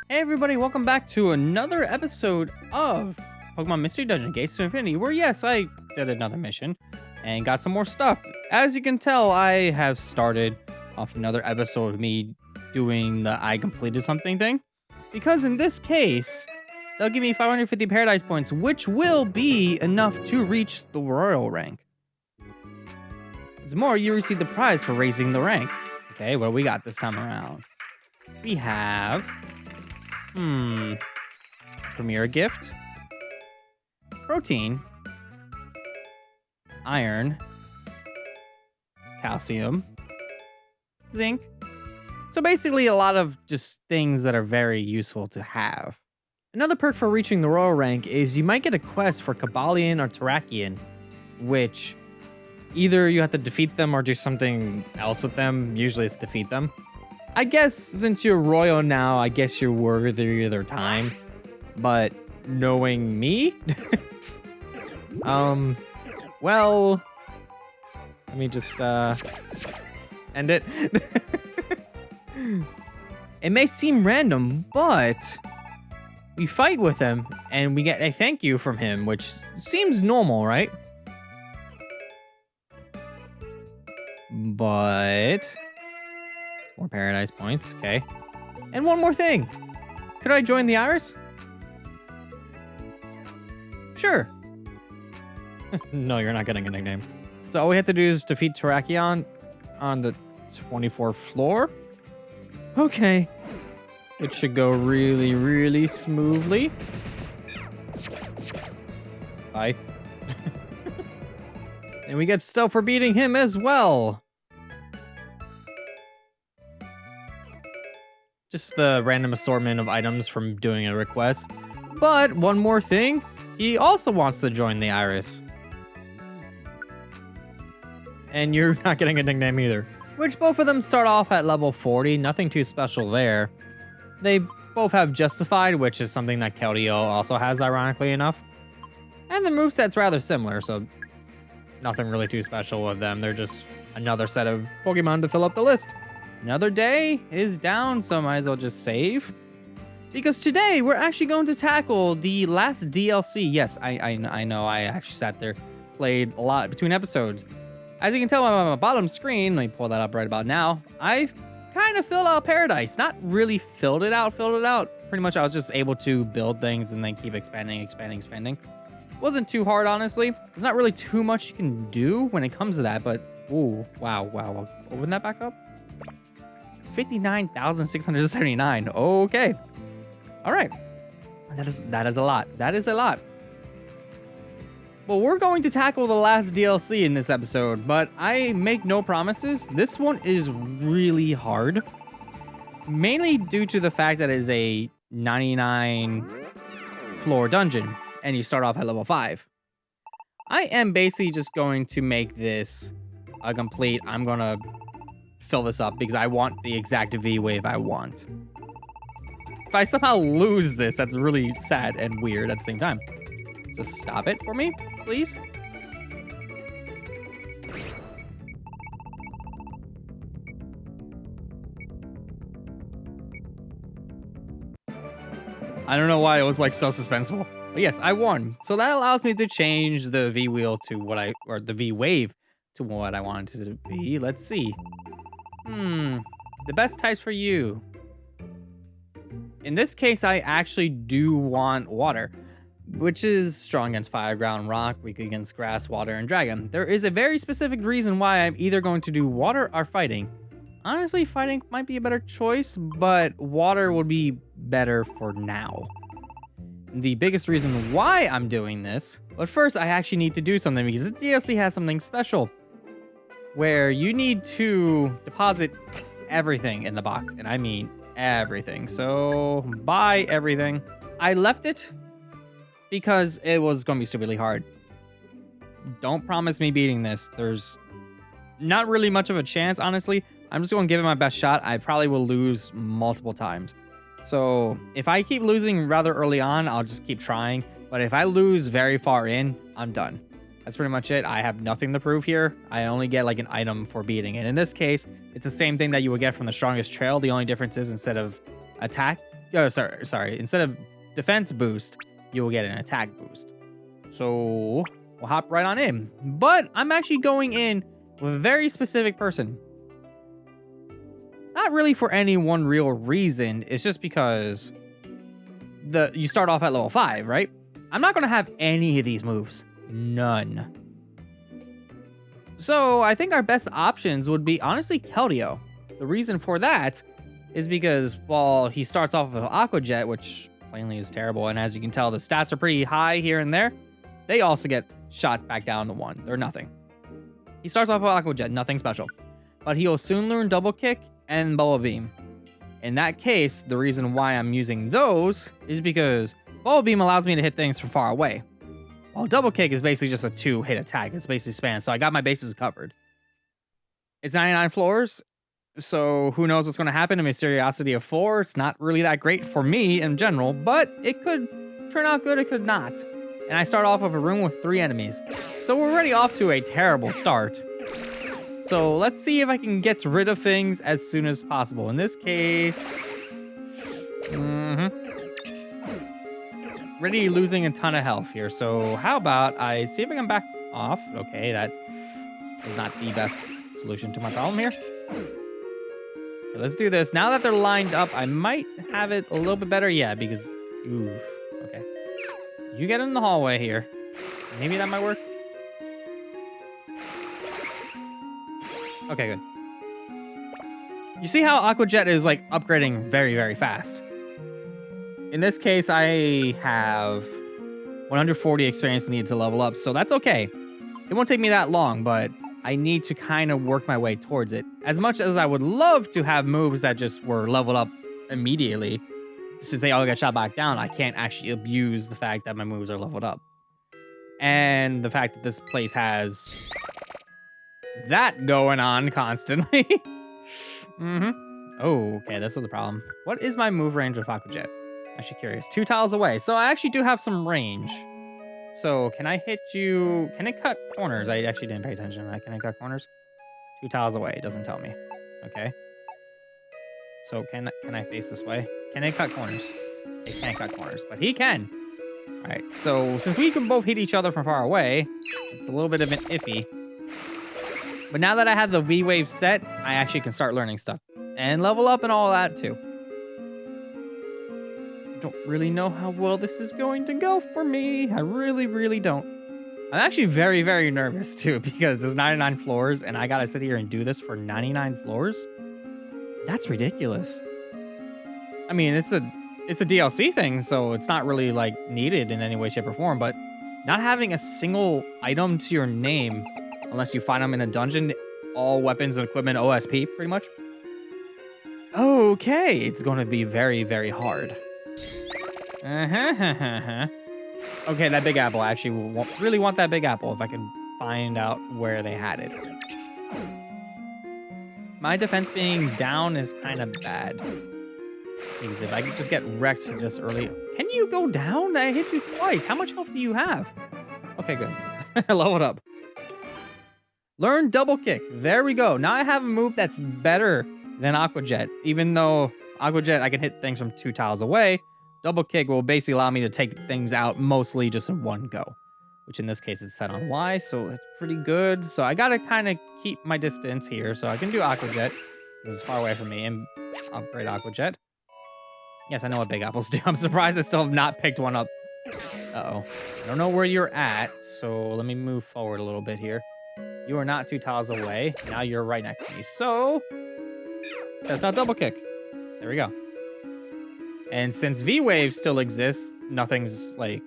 Hey everybody, welcome back to another episode of Pokemon Mystery Dungeon Gates to Infinity, where yes, I did another mission and got some more stuff. As you can tell, I have started off another episode of me doing the I completed something thing, because in this case, they'll give me 550 Paradise Points, which will be enough to reach the Royal rank. What's more, you receive the prize for raising the rank. Okay, what do we got this time around? We have... Premier Gift, Protein, Iron, Calcium, Zinc. So basically a lot of just things that are very useful to have. Another perk for reaching the Royal rank is you might get a quest for Kabalion or Terrakion, which either you have to defeat them or do something else with them. Usually it's defeat them. I guess since you're royal now, I guess you're worthy of their time. But knowing me, well, let me just end it. It may seem random, but we fight with him and we get a thank you from him, which seems normal, right? But more Paradise Points, okay. And one more thing. Could I join the Iris? Sure. No, you're not getting a nickname. So all we have to do is defeat Terrakion on the 24th floor. Okay. It should go really, really smoothly. Bye. And we get stuff for beating him as well. Just the random assortment of items from doing a request. But one more thing, he also wants to join the Iris. And you're not getting a nickname either. Which both of them start off at level 40, nothing too special there. They both have Justified, which is something that Keldeo also has, ironically enough. And the moveset's rather similar, so nothing really too special with them. They're just another set of Pokemon to fill up the list. Another day is down, so I might as well just save. Because today, we're actually going to tackle the last DLC. Yes, I know, I actually sat there, played a lot between episodes. As you can tell on my bottom screen, let me pull that up right about now, I've kind of filled out Paradise. Not really filled it out. Pretty much I was just able to build things and then keep expanding. Wasn't too hard, honestly. There's not really too much you can do when it comes to that, but, ooh, wow. Open that back up. 59,679. Okay. All right. That is a lot. Well, we're going to tackle the last DLC in this episode, but I make no promises. This one is really hard. Mainly due to the fact that it is a 99 floor dungeon and you start off at level 5. I am basically just going to make this a complete, I'm gonna fill this up because I want the exact V-Wave I want. If I somehow lose this, that's really sad and weird at the same time. Just stop it for me, please. I don't know why it was like so suspenseful. But yes, I won. So that allows me to change the V-Wheel to or the V-Wave to what I want it to be. Let's see. The best types for you. In this case, I actually do want water, which is strong against fire, ground, rock, weak against grass, water, and dragon. There is a very specific reason why I'm either going to do water or fighting. Honestly, fighting might be a better choice, but water would be better for now. The biggest reason why I'm doing this, but first I actually need to do something because this DLC has something special where you need to deposit everything in the box, and I mean everything. So buy everything. I left it because it was going to be stupidly hard. Don't promise me beating this. There's not really much of a chance, honestly. I'm just going to give it my best shot. I probably will lose multiple times. So if I keep losing rather early on, I'll just keep trying. But if I lose very far in, I'm done. That's pretty much it. I have nothing to prove here. I only get like an item for beating it. In this case, it's the same thing that you would get from the strongest trail. The only difference is instead of attack, sorry. Instead of defense boost, you will get an attack boost. So we'll hop right on in. But I'm actually going in with a very specific person. Not really for any one real reason. It's just because you start off at level 5, right? I'm not going to have any of these moves. None. So I think our best options would be, honestly, Keldeo. The reason for that is because, while he starts off with Aqua Jet, which plainly is terrible, and as you can tell, the stats are pretty high here and there, they also get shot back down to 1. They're nothing. He starts off with Aqua Jet, nothing special. But he'll soon learn Double Kick and Bubble Beam. In that case, the reason why I'm using those is because Bubble Beam allows me to hit things from far away, while Double Kick is basically just a 2-hit attack. It's basically spam, so I got my bases covered. It's 99 floors, so who knows what's going to happen. A Mysteriosity of 4, it's not really that great for me in general, but it could turn out good, it could not. And I start off with a room with 3 enemies, so we're already off to a terrible start. So let's see if I can get rid of things as soon as possible. In this case, already losing a ton of health here. So how about I see if I can back off? Okay, that is not the best solution to my problem here. Okay, let's do this. Now that they're lined up, I might have it a little bit better. Yeah, because, oof, okay. You get in the hallway here. Maybe that might work. Okay, good. You see how Aqua Jet is like upgrading very, very fast. In this case, I have 140 experience needed to level up, so that's okay. It won't take me that long, but I need to kind of work my way towards it. As much as I would love to have moves that just were leveled up immediately, since they all get shot back down, I can't actually abuse the fact that my moves are leveled up. And the fact that this place has that going on constantly. Oh, okay, this is the problem. What is my move range with Aqua Jet? Actually curious. 2 tiles away, so I actually do have some range. So can I hit you? Can it cut corners? I actually didn't pay attention to that. Can I cut corners? 2 tiles away, it doesn't tell me. Okay. So can I face this way? Can it cut corners? It can't cut corners, but he can. All right, so since we can both hit each other from far away, it's a little bit of an iffy. But now that I have the V-Wave set, I actually can start learning stuff. And level up and all that too. I don't really know how well this is going to go for me. I really, really don't. I'm actually very, very nervous too, because there's 99 floors and I gotta sit here and do this for 99 floors? That's ridiculous. I mean, it's a DLC thing, so it's not really like needed in any way, shape, or form, but not having a single item to your name unless you find them in a dungeon, all weapons and equipment OSP, pretty much. Okay, it's going to be very, very hard. Okay, that big apple. I actually really want that big apple if I can find out where they had it. My defense being down is kind of bad. Because if I could just get wrecked this early... Can you go down? I hit you twice. How much health do you have? Okay, good. Leveled up. Learn Double Kick. There we go. Now I have a move that's better than Aqua Jet. Even though Aqua Jet, I can hit things from 2 tiles away, Double Kick will basically allow me to take things out mostly just in one go. Which in this case is set on Y, so it's pretty good. So I gotta kind of keep my distance here. So I can do Aqua Jet. This is far away from me, and upgrade Aqua Jet. Yes, I know what big apples do. I'm surprised I still have not picked one up. Uh-oh. I don't know where you're at, so let me move forward a little bit here. You are not 2 tiles away. Now you're right next to me. So, test out Double Kick. There we go. And since V-Wave still exists, nothing's like...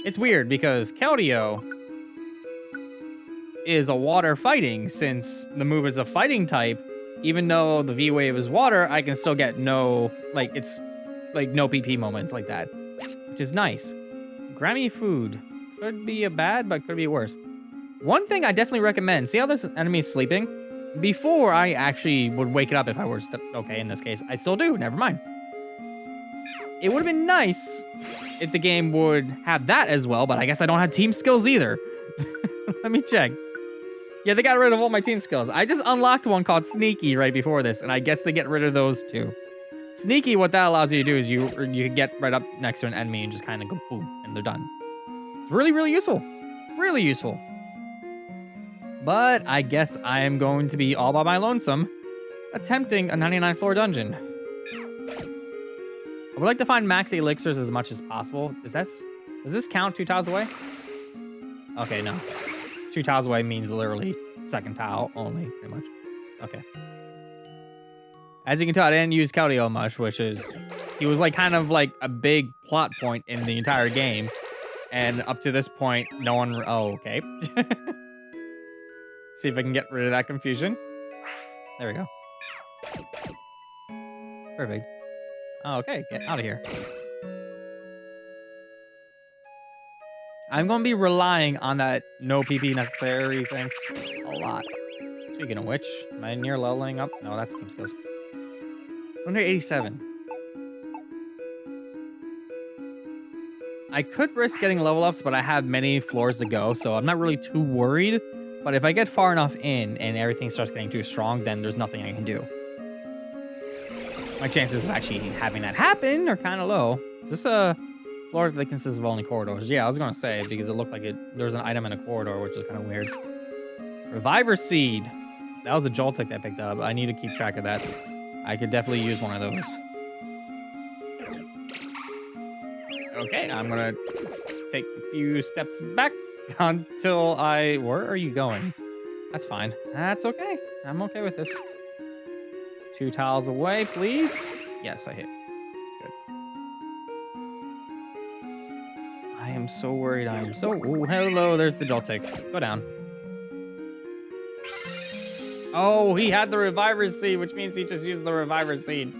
It's weird because Keldeo is a water fighting. Since the move is a fighting type, even though the V-Wave is water, I can still get no, like, it's like no PP moments like that, which is nice. Grammy food. Could be a bad, but could be worse. One thing I definitely recommend, see how this enemy is sleeping? Before I actually would wake it up if I were to, okay, in this case, I still do, never mind. It would have been nice if the game would have that as well, but I guess I don't have team skills either. Let me check. Yeah, they got rid of all my team skills. I just unlocked one called Sneaky right before this, and I guess they get rid of those too. Sneaky, what that allows you to do is you can get right up next to an enemy and just kind of go boom, and they're done. It's really, really useful. Really useful. But I guess I am going to be all by my lonesome, attempting a 99 floor dungeon. I would like to find max elixirs as much as possible. Does this count 2 tiles away? Okay, no. 2 tiles away means literally second tile only, pretty much. Okay. As you can tell, I didn't use Keldeo much, which is, he was like kind of like a big plot point in the entire game. And up to this point, no one, oh, okay. See if I can get rid of that confusion. There we go. Perfect. Oh, okay, get out of here. I'm gonna be relying on that no PP necessary thing a lot. Speaking of which, am I near leveling up? No, that's team skills. 187. I could risk getting level ups, but I have many floors to go, so I'm not really too worried. But if I get far enough in and everything starts getting too strong, then there's nothing I can do. My chances of actually having that happen are kind of low. Is this a floor that consists of only corridors? Yeah, I was gonna say, because it looked like there's an item in a corridor, which is kind of weird. Reviver Seed. That was a Joltik that I picked up. I need to keep track of that. I could definitely use one of those. Okay, I'm gonna take a few steps back until where are you going? That's fine. That's okay. I'm okay with this. 2 tiles away, please. Yes, I hit. Good. I am so worried. I am so... Ooh, hello, there's the Joltik. Go down. Oh, he had the Reviver Seed, which means he just used the Reviver Seed.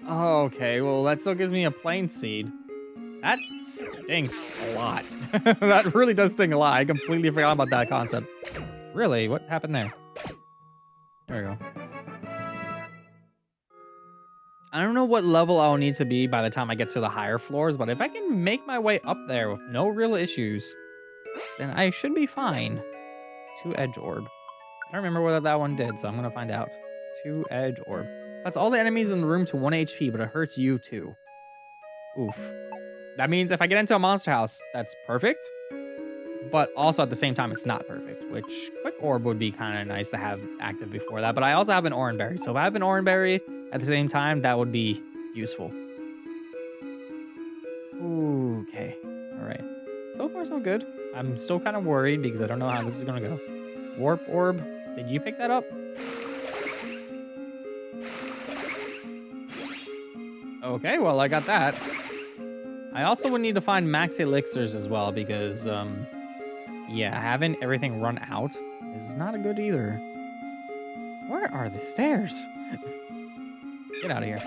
Okay, well, that still gives me a Plain Seed. That stinks a lot. That really does sting a lot. I completely forgot about that concept. Really? What happened there? There we go. I don't know what level I'll need to be by the time I get to the higher floors, but if I can make my way up there with no real issues, then I should be fine. 2-edge orb. I don't remember what that one did, so I'm gonna find out. 2-edge orb. That's all the enemies in the room to 1 HP, but it hurts you too. Oof. That means if I get into a monster house, that's perfect. But also at the same time, it's not perfect, which quick orb would be kind of nice to have active before that. But I also have an orange berry. So if I have an orange berry at the same time, that would be useful. Ooh, okay. All right. So far, so good. I'm still kind of worried because I don't know how this is going to go. Warp orb. Did you pick that up? Okay, well, I got that. I also would need to find max elixirs as well because, yeah, having everything run out is not a good either. Where are the stairs? Get out of here.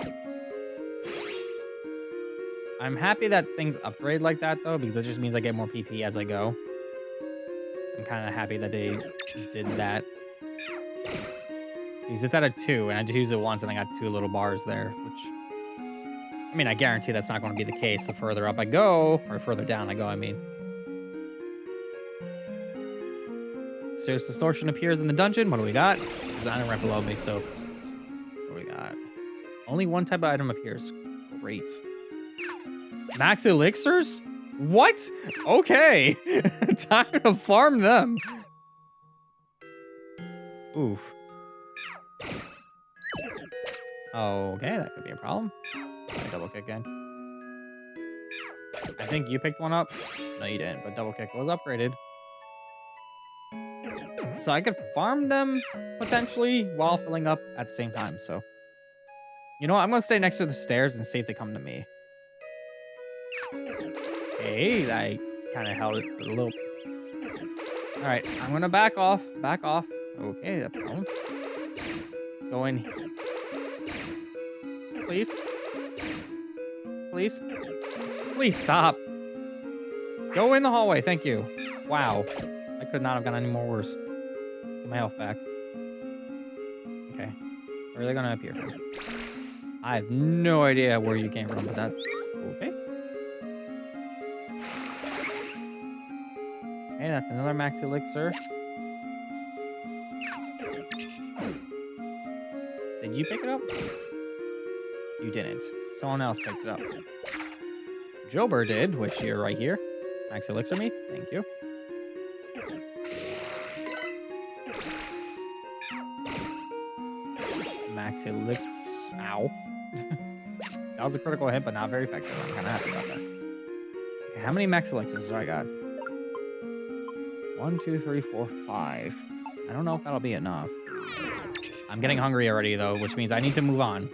I'm happy that things upgrade like that, though, because it just means I get more PP as I go. I'm kind of happy that they did that. Because it's at a 2, and I just used it once, and I got 2 little bars there, which... I mean, I guarantee that's not going to be the case the further up I go, or further down I go, I mean. Stairs Distortion appears in the dungeon. What do we got? There's an item right below me, so... What do we got? Only one type of item appears. Great. Max elixirs? What? Okay. Time to farm them. Oof. Okay, that could be a problem. Double kick again. I think you picked one up. No, you didn't, but double kick was upgraded. So I could farm them potentially while filling up at the same time. So, you know what? I'm gonna stay next to the stairs and see if they come to me. Okay, I kind of held it a little. All right, I'm gonna back off. Back off. Okay, that's a problem. Go in. Please. Please? Please stop. Go in the hallway, thank you. Wow. I could not have gotten any more worse. Let's get my health back. Okay. Where are they gonna appear from? I have no idea where you came from, but that's okay. Okay, that's another max elixir. Did you pick it up? You didn't. Someone else picked it up. Jober did, which you're right here. Max Elixir me. Thank you. Max Elixir. Ow. That was a critical hit, but not very effective. I'm kind of happy about that. Okay, how many Max Elixirs do I got? 1, 2, 3, 4, 5. I don't know if that'll be enough. I'm getting hungry already, though, which means I need to move on.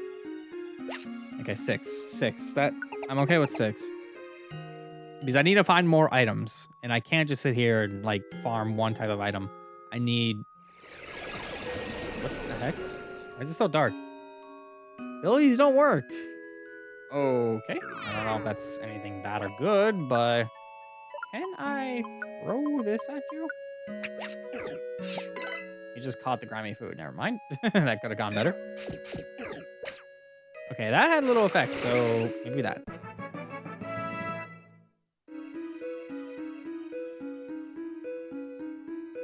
Okay, 6. 6. I'm okay with 6. Because I need to find more items. And I can't just sit here and, like, farm one type of item. I need... What the heck? Why is it so dark? Abilities don't work. Okay. I don't know if that's anything bad or good, but... Can I throw this at you? You just caught the grimy food. Never mind. That could have gone better. Okay, that had little effect, so maybe that.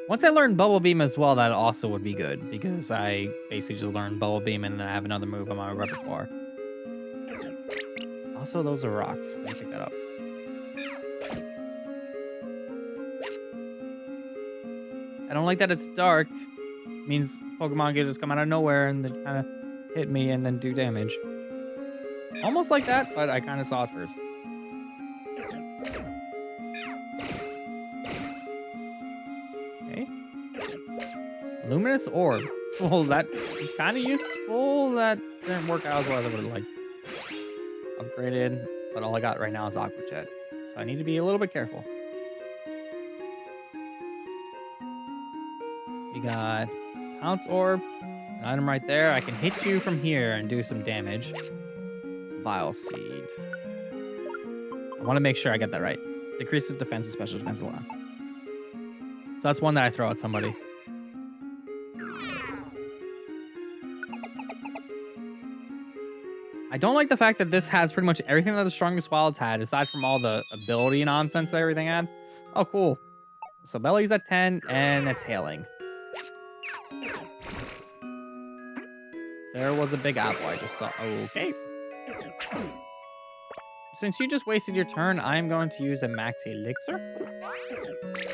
Once I learned Bubble Beam as well, that also would be good, because I basically just learned Bubble Beam and I have another move on my repertoire. Also, those are rocks. Let me pick that up. I don't like that it's dark. It means Pokemon can just come out of nowhere and then kind of hit me and then do damage. Almost like that, but I kind of saw it first. Okay. Luminous Orb. Well, that is kind of useful. That didn't work out as well as I would have liked. Upgraded, but all I got right now is Aqua Jet. So I need to be a little bit careful. We got Pounce Orb, an item right there. I can hit you from here and do some damage. Vile Seed. I want to make sure I get that right. Decreases defense and special defense a lot. So that's one that I throw at somebody. I don't like the fact that this has pretty much everything that the strongest wilds had, aside from all the ability nonsense that everything had. Oh, cool. So Belly's at 10, and it's hailing. There was a big apple I just saw. Okay. Since you just wasted your turn, I'm going to use a Max Elixir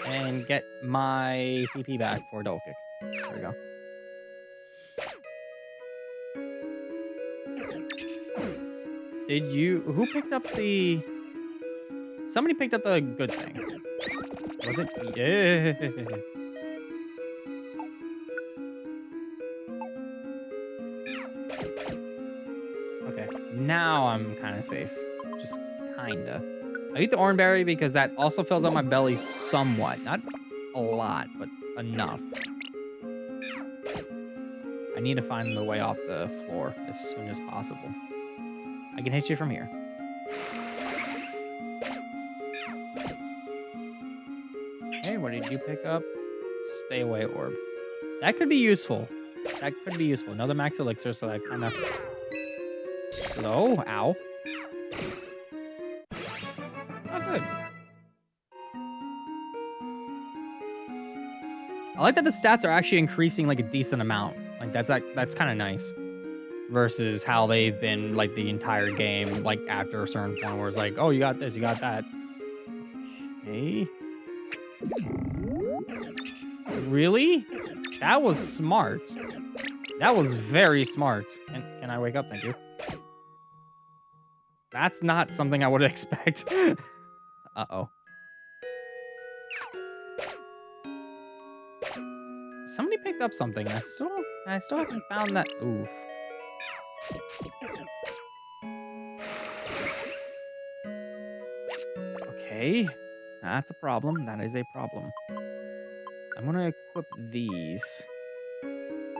and get my PP back for a double kick. There we go. Did you... Who picked up the... Somebody picked up the good thing. Was it? Yeah. Okay, now I'm kind of safe. Just kinda. I eat the orange berry because that also fills out my belly somewhat. Not a lot, but enough. I need to find the way off the floor as soon as possible. I can hit you from here. Okay, what did you pick up? Stay away orb. That could be useful. That could be useful. Another max elixir, so that kind of... Hello? Ow. Not good. I like that the stats are actually increasing like a decent amount. Like that's kind of nice. Versus how they've been like the entire game, like after a certain point where it's like, oh, you got this, you got that. Okay. Really? That was smart. That was very smart. Can I wake up? Thank you. That's not something I would expect. Uh-oh. Somebody picked up something. I still haven't found that. Oof. Okay. That's a problem. That is a problem. I'm gonna equip these.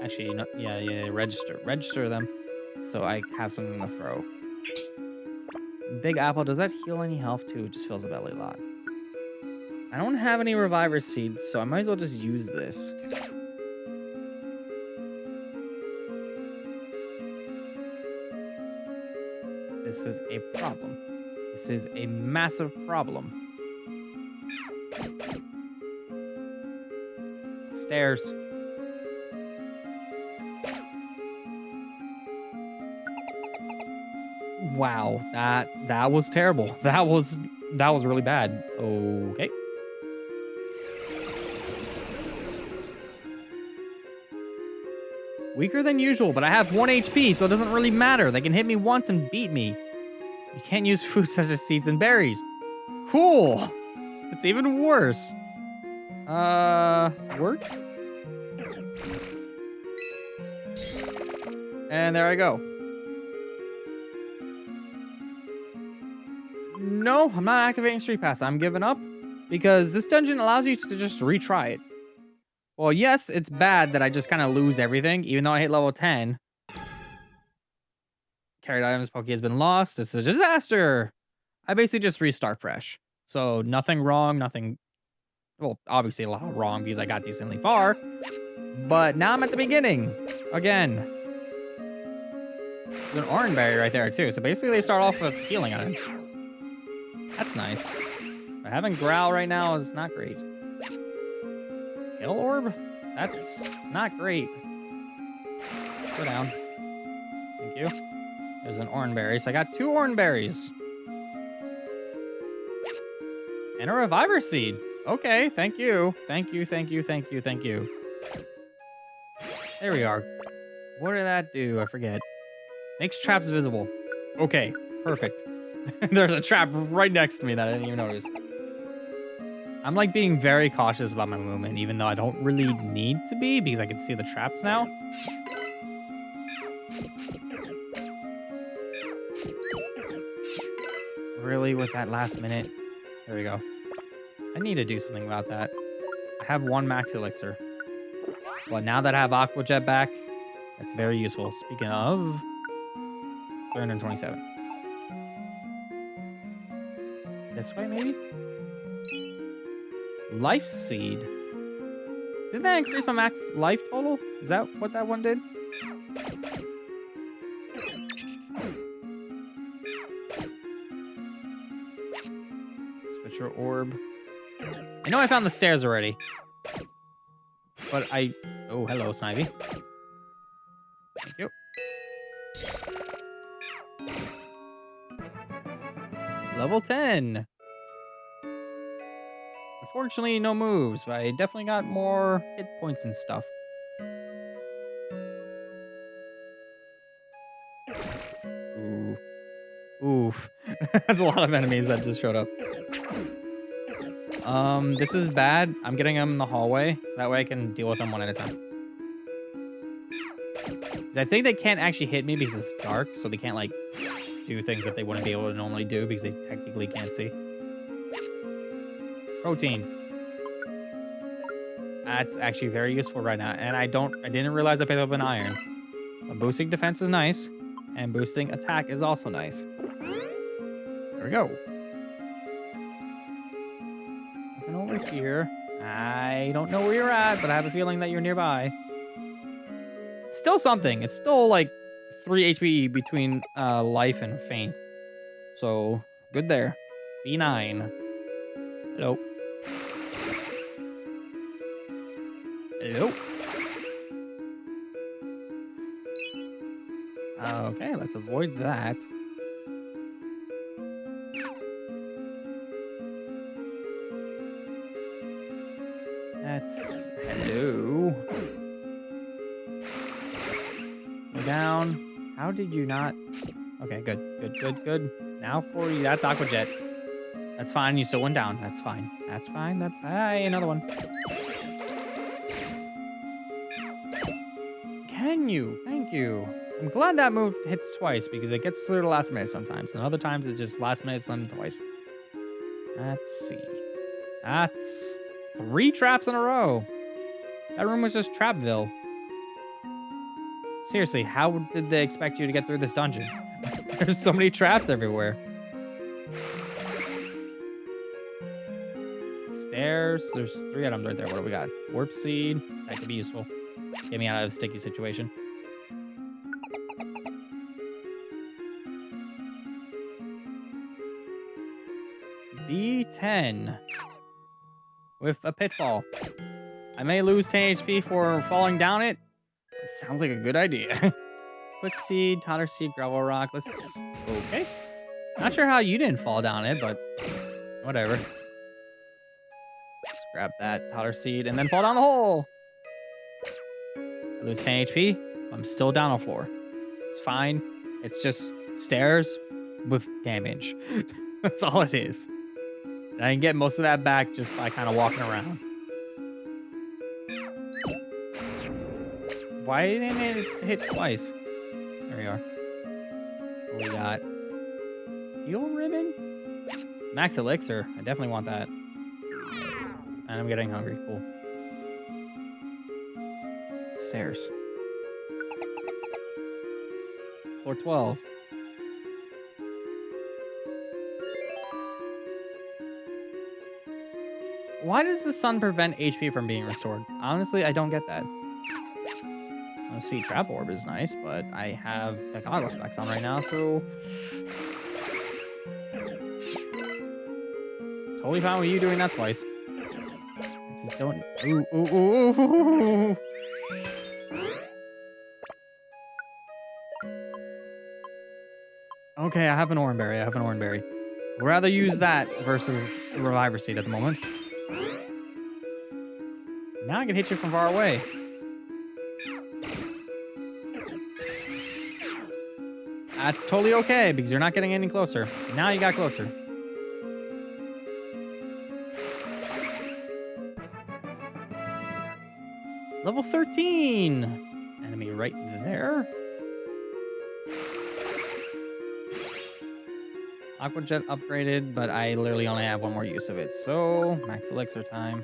Actually, no, yeah, register them, so I have something to throw. Big apple, does that heal any health too? It just fills the belly a lot. I don't have any reviver seeds, so I might as well just use this. This is a problem. This is a massive problem. Stairs. Wow, that was terrible. That was really bad. Okay. Weaker than usual, but I have 1 HP, so it doesn't really matter. They can hit me once and beat me. You can't use food such as seeds and berries. Cool. It's even worse. Work? And there I go. No, I'm not activating Street Pass. I'm giving up because this dungeon allows you to just retry it. Well, yes, it's bad that I just kind of lose everything, even though I hit level 10. Carried items Poké has been lost. It's a disaster. I basically just restart fresh. So nothing wrong, nothing... Well, obviously a lot wrong because I got decently far. But now I'm at the beginning. Again. There's an orange berry right there too. So basically they start off with healing items. That's nice. But having Growl right now is not great. Hail Orb? That's not great. Go down. Thank you. There's an orange berry. So I got 2 orange berries. And a Reviver Seed. Okay, thank you. Thank you, thank you, thank you, thank you. There we are. What did that do? I forget. Makes traps visible. Okay, perfect. There's a trap right next to me that I didn't even notice. I'm like being very cautious about my movement, even though I don't really need to be because I can see the traps now. Really, with that last minute? There we go. I need to do something about that. I have 1 max elixir. But now that I have Aqua Jet back, that's very useful. Speaking of, 327. This way, maybe? Life Seed. Did that increase my max life total? Is that what that one did? Switch your orb. I know I found the stairs already. But oh, hello, Snivy. Thank you. Level 10. Unfortunately, no moves, but I definitely got more hit points and stuff. Ooh. Oof. That's a lot of enemies that just showed up. This is bad. I'm getting them in the hallway. That way I can deal with them one at a time. 'Cause I think they can't actually hit me because it's dark, so they can't, like, do things that they wouldn't be able to normally do because they technically can't see. Protein. That's actually very useful right now, and I didn't realize I picked up an iron. But boosting defense is nice, and boosting attack is also nice. There we go. Nothing over here. I don't know where you're at, but I have a feeling that you're nearby. Still something. It's still like 3 HP between life and faint. So, good there. B9. Hello. Hello. Okay, let's avoid that. That's... Hello. Go down. How did you not... Okay, good, good, good, good. Now for you. That's Aqua Jet. That's fine. You still went down. That's fine. That's fine. That's... Hey, another one. Can you? Thank you. I'm glad that move hits twice because it gets through the last minute sometimes. And other times it's just last minute some twice. Let's see. That's 3 traps in a row. That room was just Trapville. Seriously, how did they expect you to get through this dungeon? There's so many traps everywhere. Stairs. There's 3 items right there. What do we got? Warp Seed. That could be useful. Get me out of a sticky situation. B10. With a pitfall. I may lose 10 HP for falling down it. Sounds like a good idea. Quick Seed, Totter Seed, Gravel Rock. Let's... Okay. Not sure how you didn't fall down it, but whatever. Just grab that Totter Seed and then fall down the hole. I lose 10 HP. I'm still down on floor. It's fine. It's just stairs with damage. That's all it is. And I can get most of that back just by kind of walking around. Why didn't it hit twice? There we are. What we got? Heal ribbon? Max elixir. I definitely want that. And I'm getting hungry. Cool. Stairs. Floor 12. Why does the sun prevent HP from being restored? Honestly, I don't get that. Let's see, Trap Orb is nice, but I have the goggle specs on right now, so... Totally fine with you doing that twice. I just don't... Ooh, ooh, ooh, ooh. Okay, I have an Oranberry. I'd rather use that versus Reviver Seed at the moment. Now I can hit you from far away. That's totally okay, because you're not getting any closer. Now you got closer. Level 13! Enemy right there. Aqua Jet upgraded, but I literally only have one more use of it. So, max elixir time.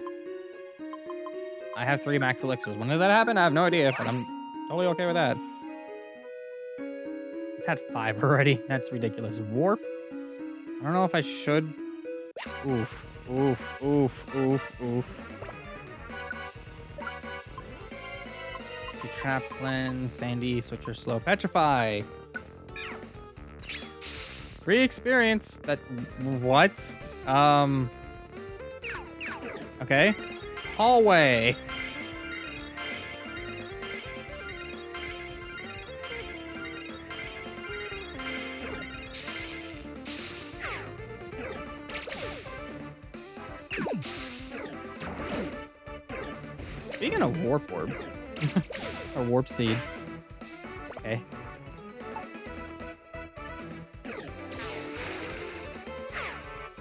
I have 3 max elixirs. When did that happen? I have no idea, but I'm totally okay with that. It's had 5 already. That's ridiculous. Warp? I don't know if I should. Oof. Oof. Oof. Oof. Oof. See, Trap Cleanse, Sandy, Switcher Slow, Petrify. Free experience. That... What? Okay. Hallway. Speaking of Warp Orb. Or Warp Seed. Okay.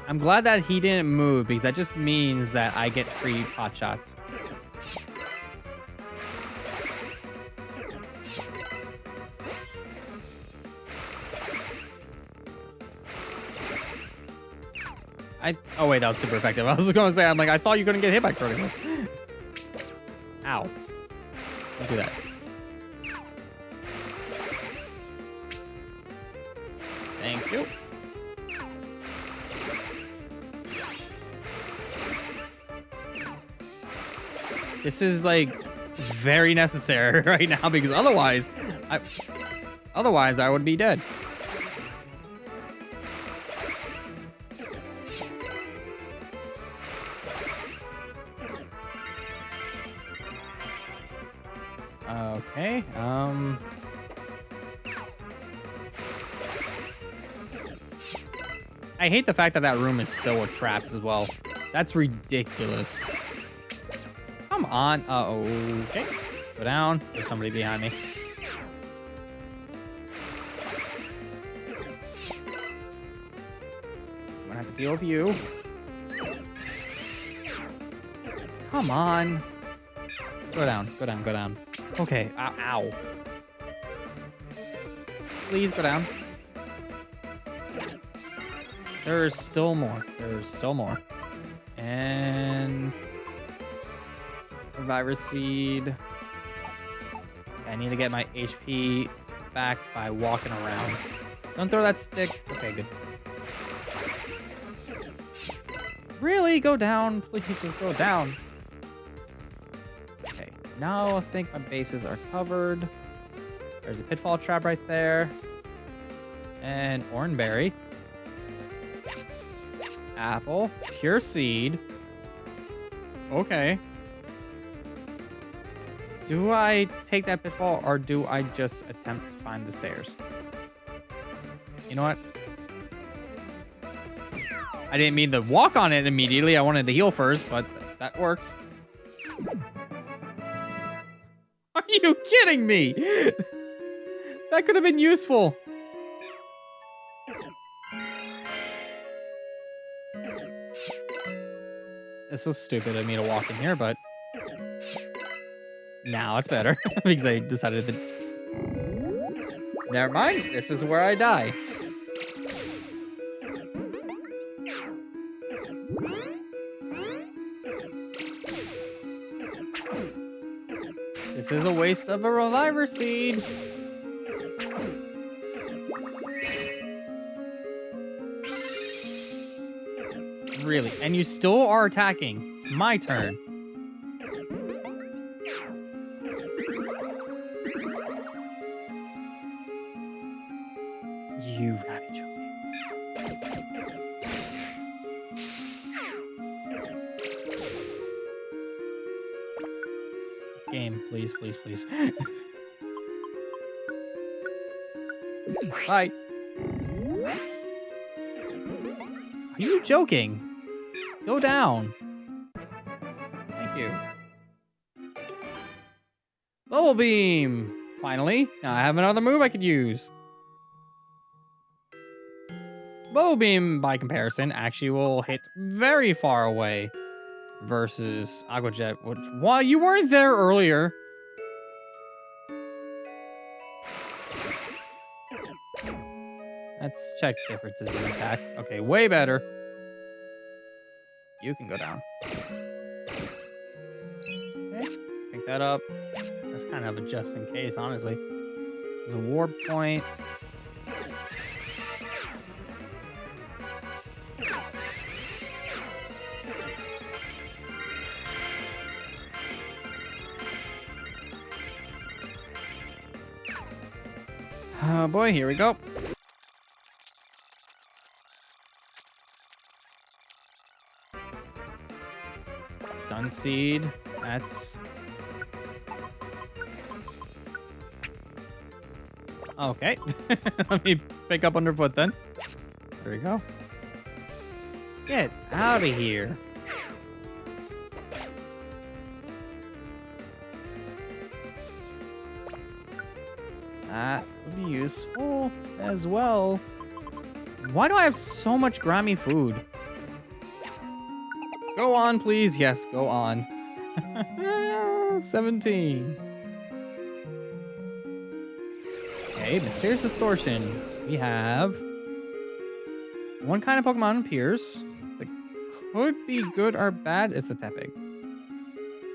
I'm glad that he didn't move, because that just means that I get free pot shots. Oh wait, that was super effective. I was just gonna say, I'm like, I thought you couldn't get hit by criticals. Ow. Don't do that. Thank you. This is like very necessary right now, because otherwise I would be dead. Okay, I hate the fact that that room is filled with traps as well. That's ridiculous. Come on. Okay. Go down. There's somebody behind me. I'm gonna have to deal with you. Come on. Go down. Go down. Go down. Okay. Ow. Ow. Please go down. There's still more. There's still more. And... Reviver Seed. I need to get my HP back by walking around. Don't throw that stick. Okay, good. Really? Go down. Please just go down. Okay. Now I think my bases are covered. There's a pitfall trap right there. And Oranberry. Apple. Pure Seed. Okay. Do I take that pitfall or do I just attempt to find the stairs? You know what? I didn't mean to walk on it immediately. I wanted to heal first, but that works. Are you kidding me? That could have been useful. This was stupid of me to walk in here, but now it's better because I decided that. Never mind. This is where I die. This is a waste of a reviver seed. Really? And you still are attacking. It's my turn. You've got to be joking. Game, please, please, please. Bye. Are you joking? Go down. Thank you. Bubble Beam. Finally. Now I have another move I could use. Bubble Beam, by comparison, actually will hit very far away. Versus Aqua Jet, which, while you weren't there earlier. Let's check differences in attack. Okay, way better. You can go down. Okay, pick that up. That's kind of a just in case, honestly. There's a warp point. Oh boy, here we go. Stun Seed. That's... Okay. Let me pick up underfoot then. There we go. Get out of here. That would be useful as well. Why do I have so much Grammy food? Go on, please. Yes, go on. 17. Okay, Mysterious Distortion. We have one kind of Pokemon appears that could be good or bad. It's a Tepig.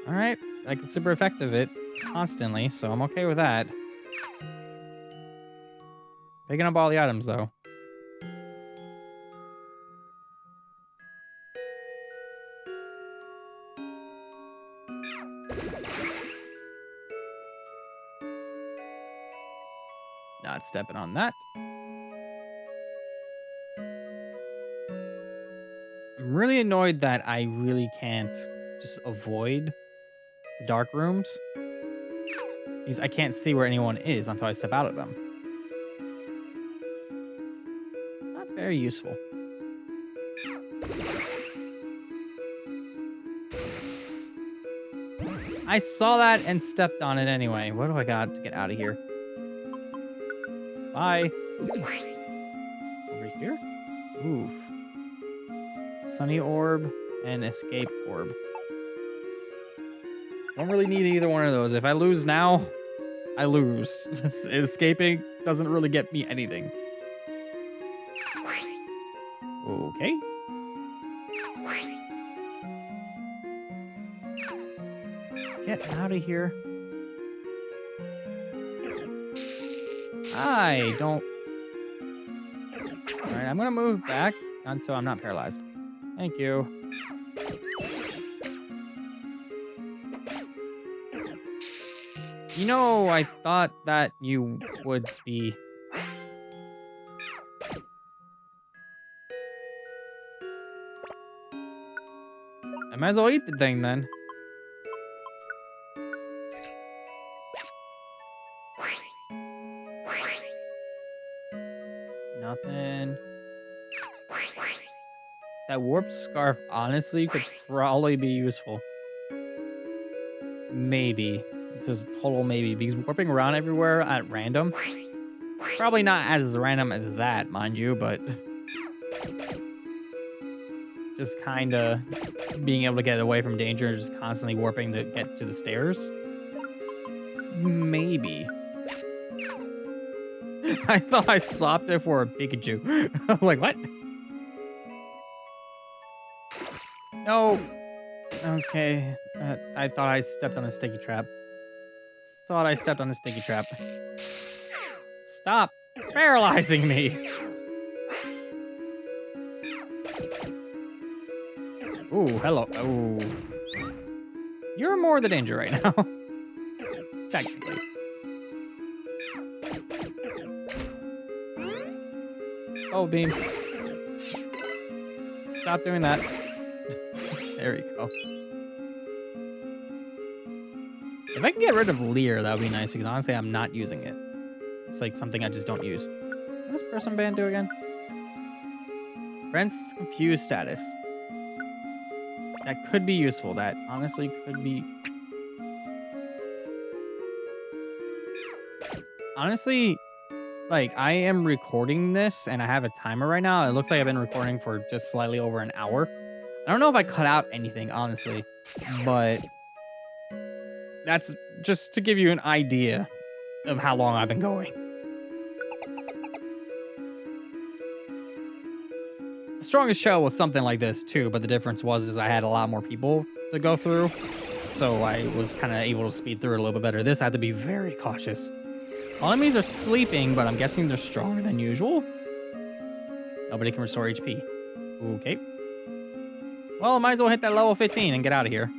All right, I can super effective it constantly, so I'm okay with that. Picking up all the items, though. Not stepping on that. I'm really annoyed that I really can't just avoid the dark rooms. Because I can't see where anyone is until I step out of them. Not very useful. I saw that and stepped on it anyway. What do I got to get out of here? Bye. Over here? Oof. Sunny Orb and Escape Orb. Don't really need either one of those. If I lose now, I lose. Escaping doesn't really get me anything. Okay. Get out of here. I don't... Alright, I'm gonna move back until I'm not paralyzed. Thank you. You know, I thought that you would be... I might as well eat the thing then. That warp scarf honestly could probably be useful. Maybe. It's just a total maybe, because warping around everywhere at random, probably not as random as that, mind you, but just kind of being able to get away from danger and just constantly warping to get to the stairs. Maybe. I thought I swapped it for a Pikachu. I was like, what? No. Okay. I thought I stepped on a sticky trap. Thought I stepped on a sticky trap. Stop paralyzing me. Ooh, hello. Ooh. You're more the danger right now. Technically. Oh, beam. Stop doing that. There you go. If I can get rid of Leer, that would be nice, because honestly, I'm not using it. It's like something I just don't use. What does person band do again? Friends confused status. That could be useful. That honestly could be. Honestly, like, I am recording this and I have a timer right now. It looks like I've been recording for just slightly over an hour. I don't know if I cut out anything, honestly, but that's just to give you an idea of how long I've been going. The strongest show was something like this too, but the difference was I had a lot more people to go through, so I was kind of able to speed through it a little bit better. This I had to be very cautious. All enemies are sleeping, but I'm guessing they're stronger than usual. Nobody can restore HP. Okay. Well, I might as well hit that level 15 and get out of here.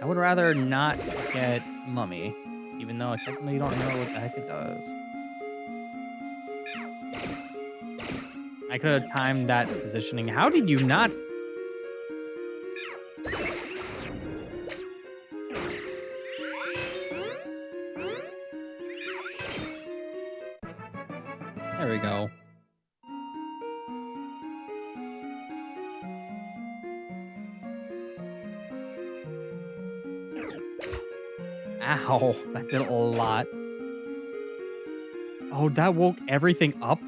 I would rather not get Mummy, even though I technically don't know what the heck it does. I could have timed that positioning. How did you not? There we go. Ow, that did a lot. Oh, that woke everything up?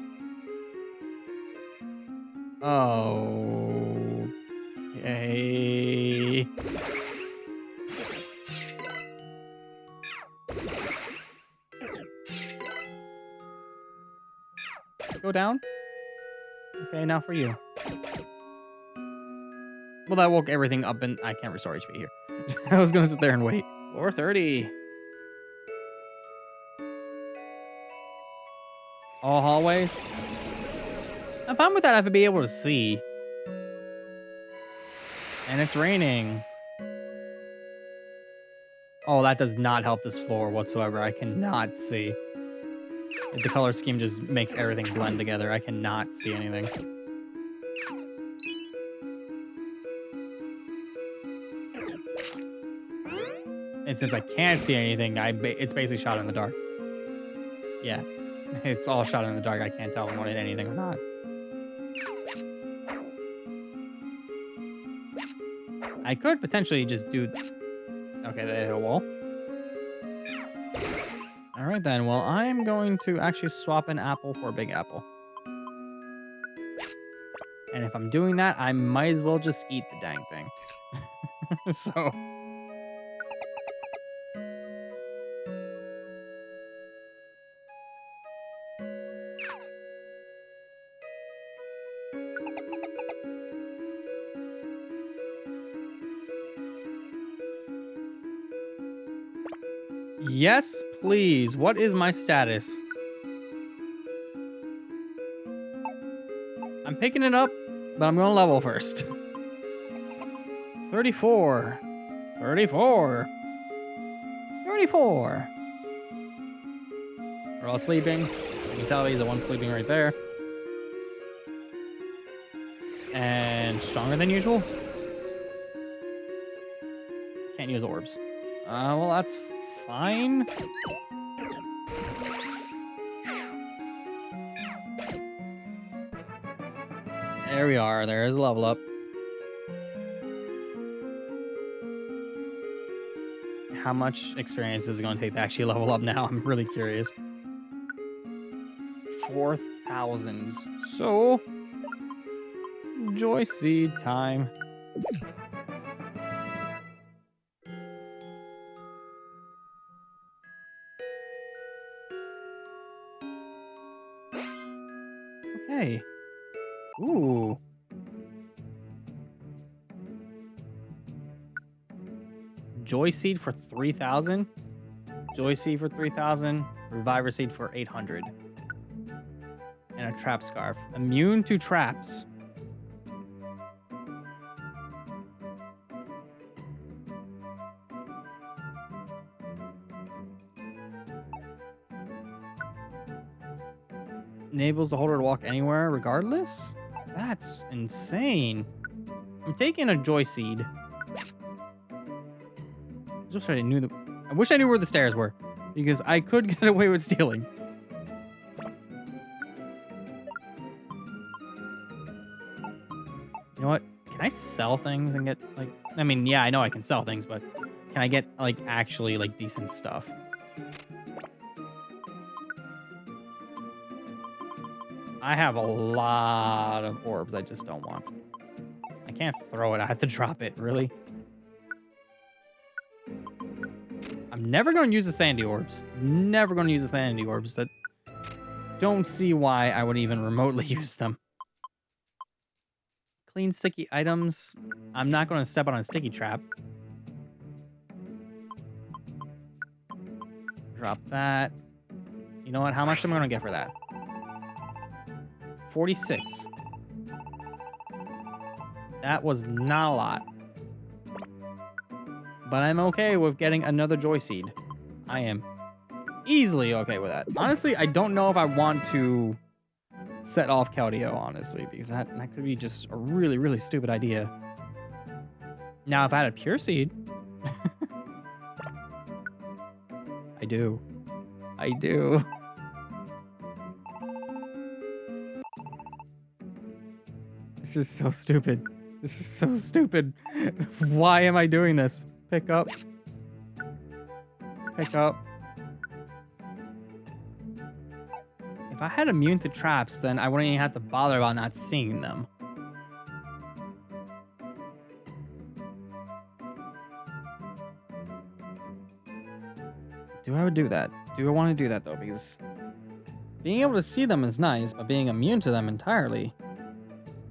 Oh. Okay. Go down. Okay, now for you. Well, that woke everything up and I can't restore HP here. I was gonna sit there and wait. 430. All hallways. I'm fine with that. I have to be able to see. And it's raining. Oh, that does not help this floor whatsoever. I cannot see. The color scheme just makes everything blend together. I cannot see anything. And since I can't see anything, it's basically shot in the dark. Yeah, it's all shot in the dark. I can't tell if I'm wanting anything or not. I could potentially just do... Okay, they hit a wall. Alright then, well, I'm going to actually swap an apple for a big apple. And if I'm doing that, I might as well just eat the dang thing. So... Yes, please. What is my status? I'm picking it up, but I'm going to level first. 34. 34. 34. We're all sleeping. You can tell he's the one sleeping right there. And stronger than usual. Can't use orbs. Well, that's fine. There we are. There is a level up. How much experience is it going to take to actually level up now? I'm really curious. 4,000. So, Joy Seed time. Okay. Ooh. Joy Seed for 3,000. Joy Seed for 3,000. Reviver Seed for 800. And a Trap Scarf. Immune to traps. Enables the holder to walk anywhere regardless? That's insane. I'm taking a Joy Seed. I wish I knew where the stairs were, because I could get away with stealing. You know what? Can I sell things and get, like... I mean, yeah, I know I can sell things, but can I get, like, actually, like, decent stuff? I have a lot of orbs I just don't want. I can't throw it. I have to drop it. Really? I'm never going to use the sandy orbs. Never going to use the sandy orbs. That don't see why I would even remotely use them. Clean sticky items. I'm not going to step on a sticky trap. Drop that. You know what? How much am I going to get for that? 46. That was not a lot. But I'm okay with getting another Joy Seed. I am easily okay with that. Honestly, I don't know if I want to set off Keldeo, honestly, because that could be just a really, really stupid idea. Now, if I had a Pure Seed... I do. I do. This is so stupid. This is so stupid. Why am I doing this? Pick up. Pick up. If I had immune to traps, then I wouldn't even have to bother about not seeing them. Do I do that? Do I want to do that, though? Because being able to see them is nice, but being immune to them entirely,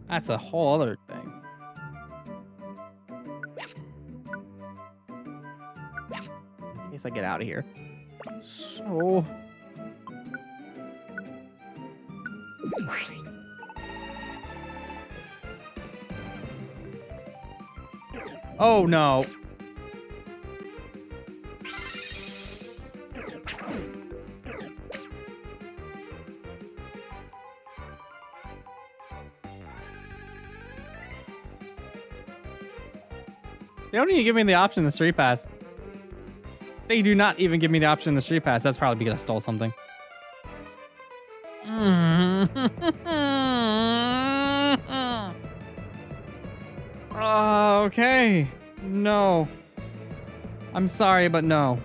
that's a whole other thing. In case I get out of here. So... oh no. They don't even give me the option in the Street Pass. They do not even give me the option in the Street Pass. That's probably because I stole something. Okay. No. I'm sorry, but no.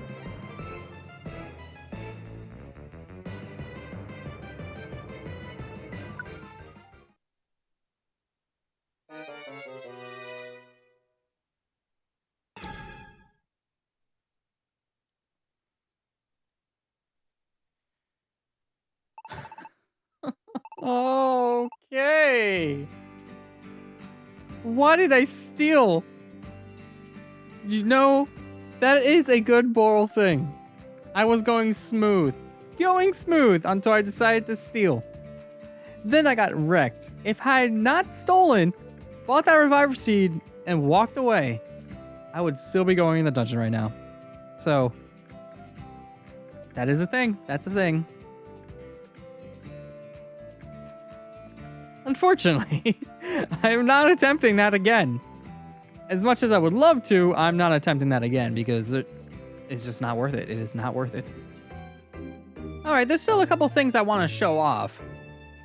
Okay. Why did I steal? You know, that is a good moral thing. I was going smooth. Going smooth until I decided to steal. Then I got wrecked. If I had not stolen, bought that Reviver Seed, and walked away, I would still be going in the dungeon right now. So, that is a thing. That's a thing. Unfortunately, I am not attempting that again. As much as I would love to, I'm not attempting that again because it's just not worth it. It is not worth it. All right, there's still a couple things I want to show off.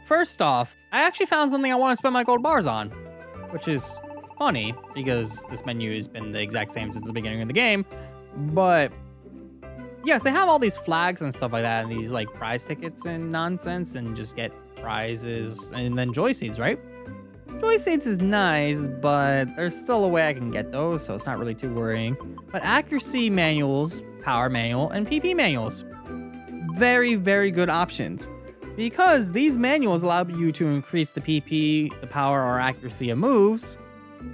First off, I actually found something I want to spend my gold bars on, which is funny because this menu has been the exact same since the beginning of the game. But yes, they have all these flags and stuff like that, and these like prize tickets and nonsense, and just get prizes and then joy seeds, right? Joy seeds is nice, but there's still a way I can get those, so it's not really too worrying. But accuracy manuals, power manual, and PP manuals, very, very good options. Because these manuals allow you to increase the PP, the power, or accuracy of moves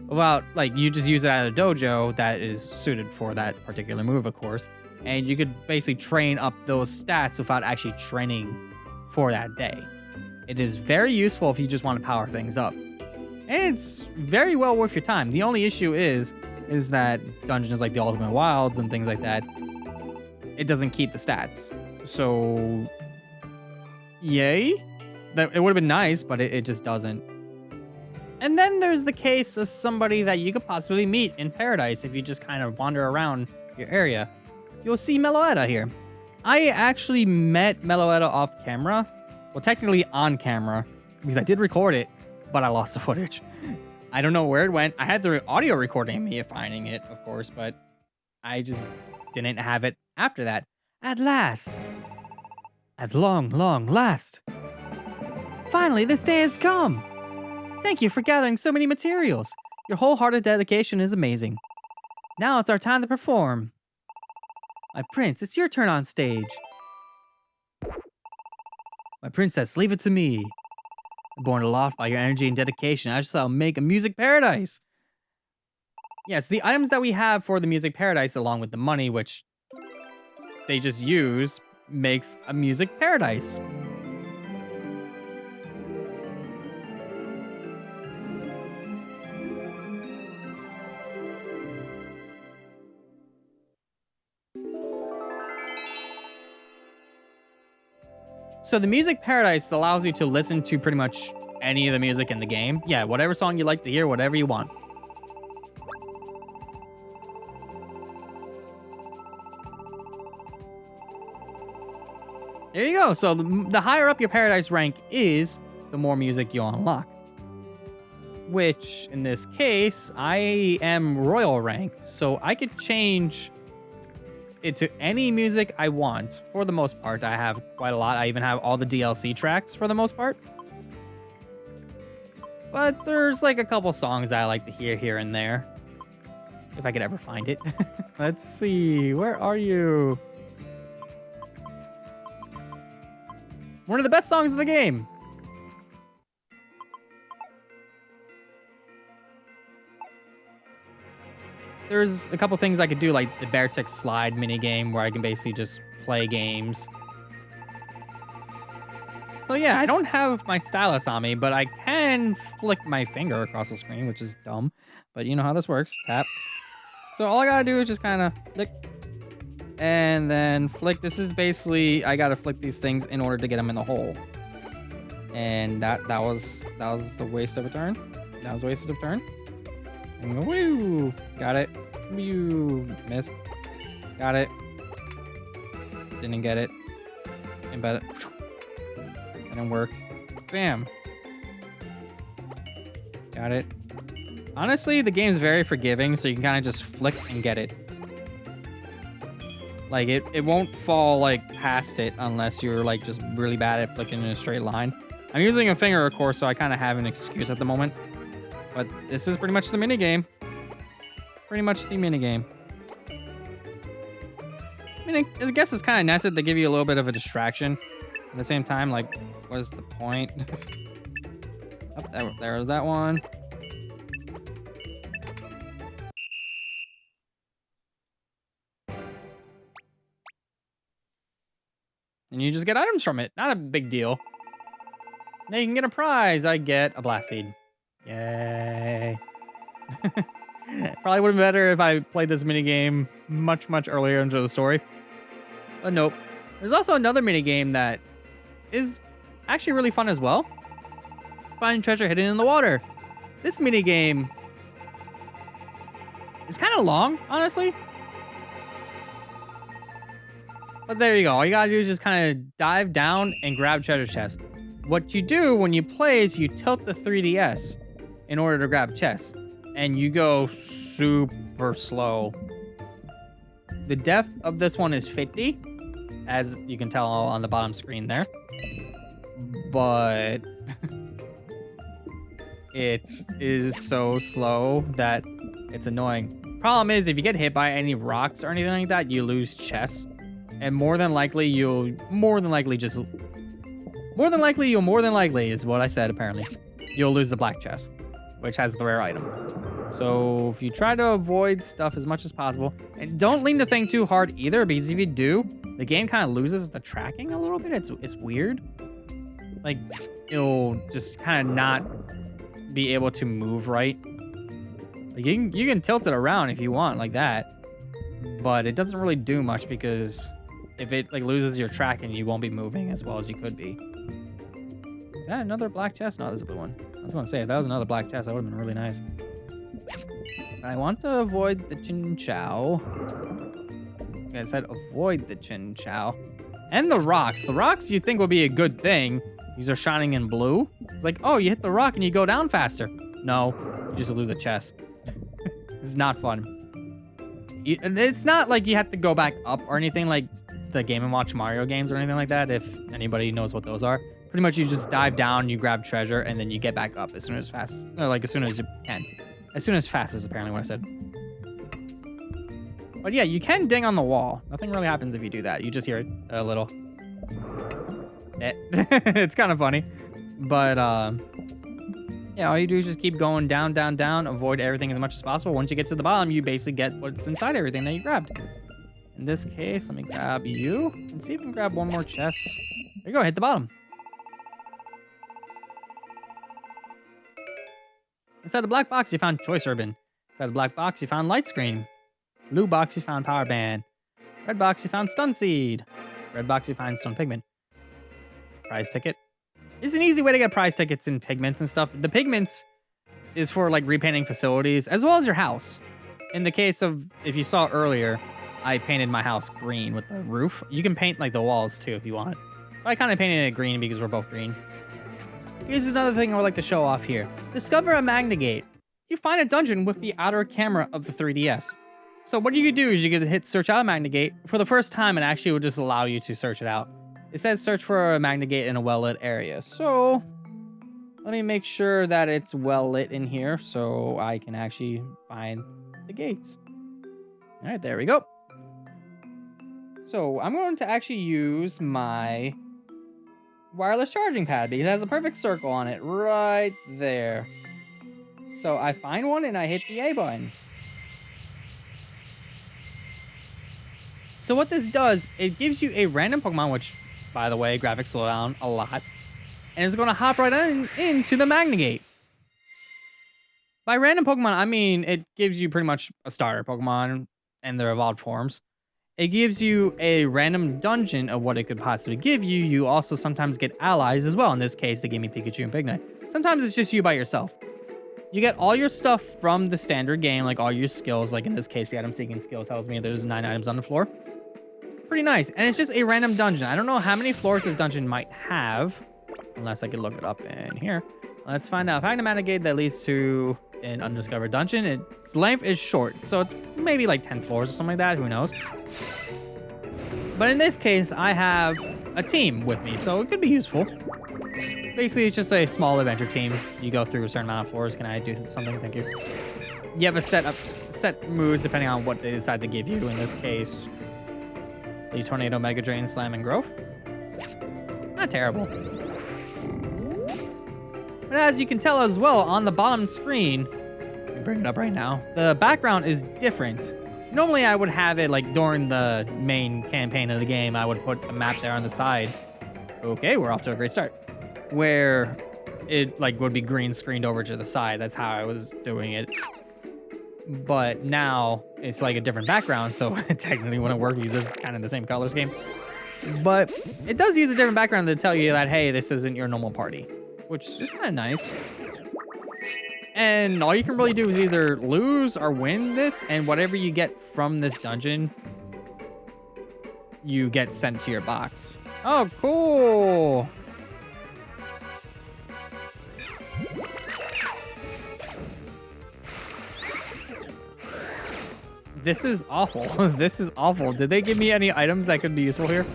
without, like, you just use it at a dojo that is suited for that particular move, of course. And you could basically train up those stats without actually training for that day. It is very useful if you just want to power things up. And it's very well worth your time. The only issue is that dungeons like the Ultimate Wilds and things like that, it doesn't keep the stats. So, yay. It would have been nice, but it just doesn't. And then there's the case of somebody that you could possibly meet in Paradise if you just kind of wander around your area. You'll see Meloetta here. I actually met Meloetta off camera. Well, technically on camera, because I did record it, but I lost the footage. I don't know where it went. I had the audio recording of me finding it, of course, but I just didn't have it after that. At last. At long, long last. Finally, this day has come. Thank you for gathering so many materials. Your wholehearted dedication is amazing. Now it's our time to perform. My prince, it's your turn on stage. My princess, leave it to me. Borne aloft by your energy and dedication, I shall make a music paradise. Yes, the items that we have for the music paradise, along with the money, which they just use, makes a music paradise. So the music paradise allows you to listen to pretty much any of the music in the game. Yeah, whatever song you like to hear, whatever you want. There you go. So the higher up your paradise rank is, the more music you'll unlock. Which, in this case, I am royal rank, so I could change it to any music I want. For the most part, I have quite a lot. I even have all the DLC tracks for the most part. But there's like a couple songs that I like to hear here and there. If I could ever find it. Let's see, where are you? One of the best songs of the game. There's a couple things I could do, like the Beartick Slide minigame, where I can basically just play games. So yeah, I don't have my stylus on me, but I can flick my finger across the screen, which is dumb. But you know how this works. Tap. So all I gotta do is just kind of flick. And then flick. This is basically, I gotta flick these things in order to get them in the hole. And that was a waste of a turn. That was a waste of a turn. And woo! Got it. Woo! Missed. Got it. Didn't get it. Embed it. Didn't work. Bam. Got it. Honestly, the game's very forgiving, so you can kind of just flick and get it. Like, it won't fall, like, past it unless you're, like, just really bad at flicking in a straight line. I'm using a finger, of course, so I kind of have an excuse at the moment. But this is pretty much the minigame. Pretty much the minigame. I mean, I guess it's kind of nice that they give you a little bit of a distraction. At the same time, like, what is the point? Oh, there's that one. And you just get items from it. Not a big deal. Now you can get a prize. I get a blast seed. Yay. Probably would have been better if I played this minigame much, much earlier into the story. But nope. There's also another minigame that is actually really fun as well. Finding treasure hidden in the water. This minigame is kind of long, honestly. But there you go. All you gotta do is just kind of dive down and grab treasure chest. what you do when you play is you tilt the 3DS in order to grab chests, and you go super slow. The depth of this one is 50, as you can tell on the bottom screen there, but it is so slow that it's annoying. Problem is, if you get hit by any rocks or anything like that, you lose chests, and more than likely is what I said apparently. You'll lose the black chest, which has the rare item. So if you try to avoid stuff as much as possible, and don't lean the thing too hard either, because if you do, the game kind of loses the tracking a little bit. It's weird. Like, it'll just kind of not be able to move right. Like you can tilt it around if you want like that, but it doesn't really do much because if it like loses your tracking, you won't be moving as well as you could be. Is that another black chest? No, this is a blue one. I was gonna say, if that was another black chest, that would have been really nice. I want to avoid the Chin Chow. Like I said, avoid the Chin Chow. And the rocks. The rocks you'd think would be a good thing. These are shining in blue. It's like, oh, you hit the rock and you go down faster. No, you just lose a chest. It's not fun. It's not like you have to go back up or anything like the Game & Watch Mario games or anything like that, if anybody knows what those are. Pretty much you just dive down, you grab treasure, and then you get back up as soon as fast, or like as soon as you can. As soon as fast is apparently what I said. But yeah, you can ding on the wall. Nothing really happens if you do that. You just hear a little. It's kind of funny. But yeah, all you do is just keep going down, down, down, avoid everything as much as possible. Once you get to the bottom, you basically get what's inside everything that you grabbed. In this case, let me grab you and see if we can grab one more chest. There you go, hit the bottom. Inside the black box, you found Choice Urban. Inside the black box, you found Light Screen. Blue box, you found Power Band. Red box, you found Stun Seed. Red box, you find Stone Pigment. Prize ticket. It's an easy way to get prize tickets and pigments and stuff. The pigments is for like repainting facilities as well as your house. In the case of, if you saw earlier, I painted my house green with the roof. You can paint like the walls too if you want. But I kind of painted it green because we're both green. Here's another thing I would like to show off here. Discover a Magna gate. You find a dungeon with the outer camera of the 3DS. So what you could do is you could hit search out a Magna gate. For the first time, it actually will just allow you to search it out. It says search for a Magna gate in a well-lit area. So let me make sure that it's well-lit in here so I can actually find the gates. All right, there we go. So I'm going to actually use my wireless charging pad because it has a perfect circle on it right there. So I find one and I hit the A button. So what this does, it gives you a random Pokemon, which, by the way, graphics slow down a lot, and it's going to hop right into the Magna Gate. By random Pokemon, I mean it gives you pretty much a starter Pokemon and their evolved forms. It gives you a random dungeon of what it could possibly give you. You also sometimes get allies as well. In this case, they gave me Pikachu and Pignite. Sometimes it's just you by yourself. You get all your stuff from the standard game, like all your skills. Like in this case, the item seeking skill tells me there's 9 items on the floor. Pretty nice. And it's just a random dungeon. I don't know how many floors this dungeon might have, unless I could look it up in here. Let's find out. Find a Magna gate that leads to an undiscovered dungeon. Its length is short, so it's maybe like 10 floors or something like that. Who knows? But in this case, I have a team with me, so it could be useful. Basically, it's just a small adventure team. You go through a certain amount of floors. Can I do something? Thank you. You have a set moves depending on what they decide to give you. In this case, the Tornado, Mega Drain, Slam, and Growth. Not terrible. But as you can tell as well, on the bottom screen, let me bring it up right now, the background is different. Normally I would have it like during the main campaign of the game, I would put a map there on the side. Okay, we're off to a great start. Where it like would be green screened over to the side. That's how I was doing it. But now it's like a different background, so it technically wouldn't work because it's kind of the same color scheme. But it does use a different background to tell you that, hey, this isn't your normal party, which is kind of nice. And all you can really do is either lose or win this, and whatever you get from this dungeon, you get sent to your box. Oh, cool. This is awful. This is awful. Did they give me any items that could be useful here?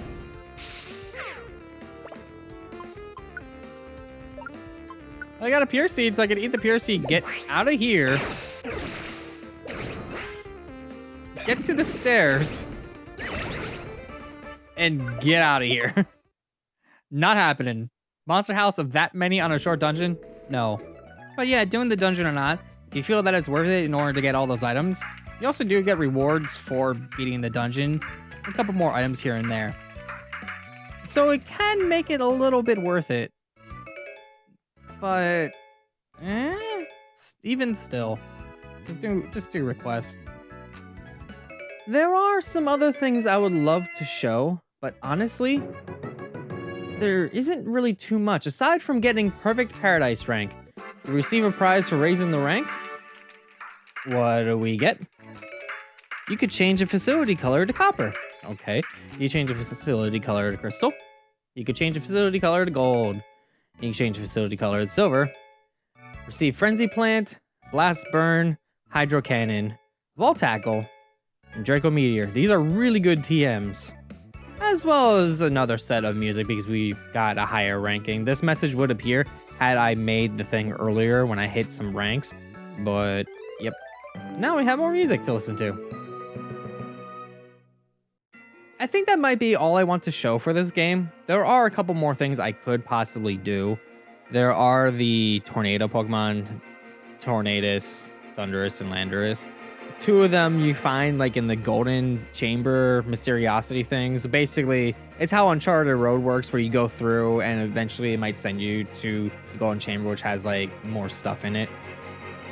I got a pure seed, so I can eat the pure seed. Get out of here. Get to the stairs. And get out of here. Not happening. Monster house of that many on a short dungeon? No. But yeah, doing the dungeon or not, if you feel that it's worth it in order to get all those items, you also do get rewards for beating the dungeon. A couple more items here and there. So it can make it a little bit worth it. But, even still, just do requests. There are some other things I would love to show, but honestly, there isn't really too much. Aside from getting perfect paradise rank, you receive a prize for raising the rank. What do we get? You could change a facility color to copper. Okay. You change a facility color to crystal. You could change a facility color to gold. You can change a facility color to silver. Receive frenzy plant, blast burn, hydro cannon, vault tackle, and Draco Meteor. These are really good TMs. As well as another set of music because we got a higher ranking. This message would appear had I made the thing earlier when I hit some ranks. But, yep. Now we have more music to listen to. I think that might be all I want to show for this game. There are a couple more things I could possibly do. There are the tornado Pokemon, Tornadus, Thundurus, and Landorus. Two of them you find like in the golden chamber mysteriosity things. Basically, it's how Uncharted Road works where you go through and eventually it might send you to the golden chamber which has like more stuff in it.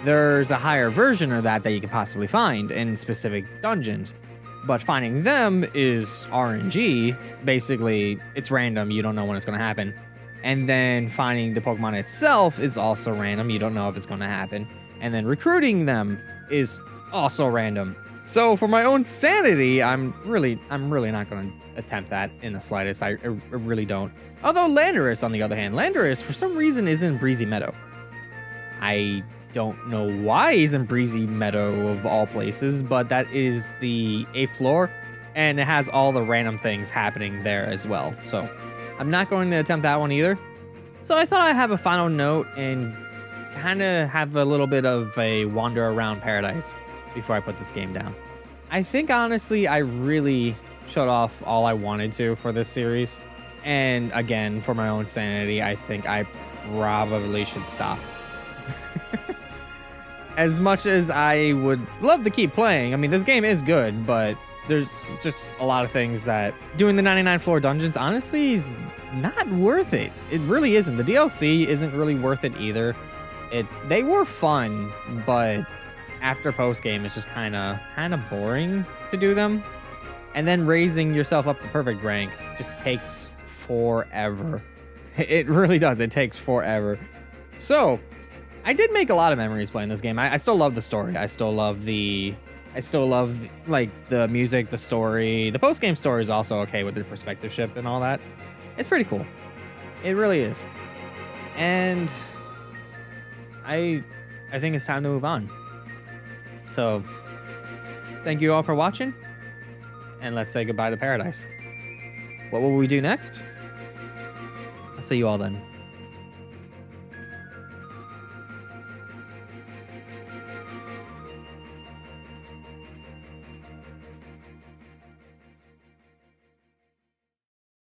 There's a higher version of that you can possibly find in specific dungeons. But finding them is RNG. Basically, it's random. You don't know when it's going to happen. And then finding the Pokemon itself is also random. You don't know if it's going to happen. And then recruiting them is also random. So for my own sanity, I'm really not going to attempt that in the slightest. I really don't. Although Landorus, on the other hand, Landorus for some reason is in Breezy Meadow. I don't know why he's in Breezy Meadow of all places, but that is the 8th floor, and it has all the random things happening there as well. So I'm not going to attempt that one either. So I thought I'd have a final note and kind of have a little bit of a wander around paradise before I put this game down. I think honestly, I really showed off all I wanted to for this series. And again, for my own sanity, I think I probably should stop. As much as I would love to keep playing, I mean, this game is good, but there's just a lot of things that doing the 99 floor dungeons, honestly, is not worth it. It really isn't. The DLC isn't really worth it either. They were fun, but after post-game, it's just kind of boring to do them. And then raising yourself up to perfect rank just takes forever. It really does. It takes forever. So I did make a lot of memories playing this game. I still love the story. I still love like the music, the story. The post-game story is also okay with the perspective ship and all that. It's pretty cool. It really is. And I think it's time to move on. So thank you all for watching, and let's say goodbye to paradise. What will we do next? I'll see you all then.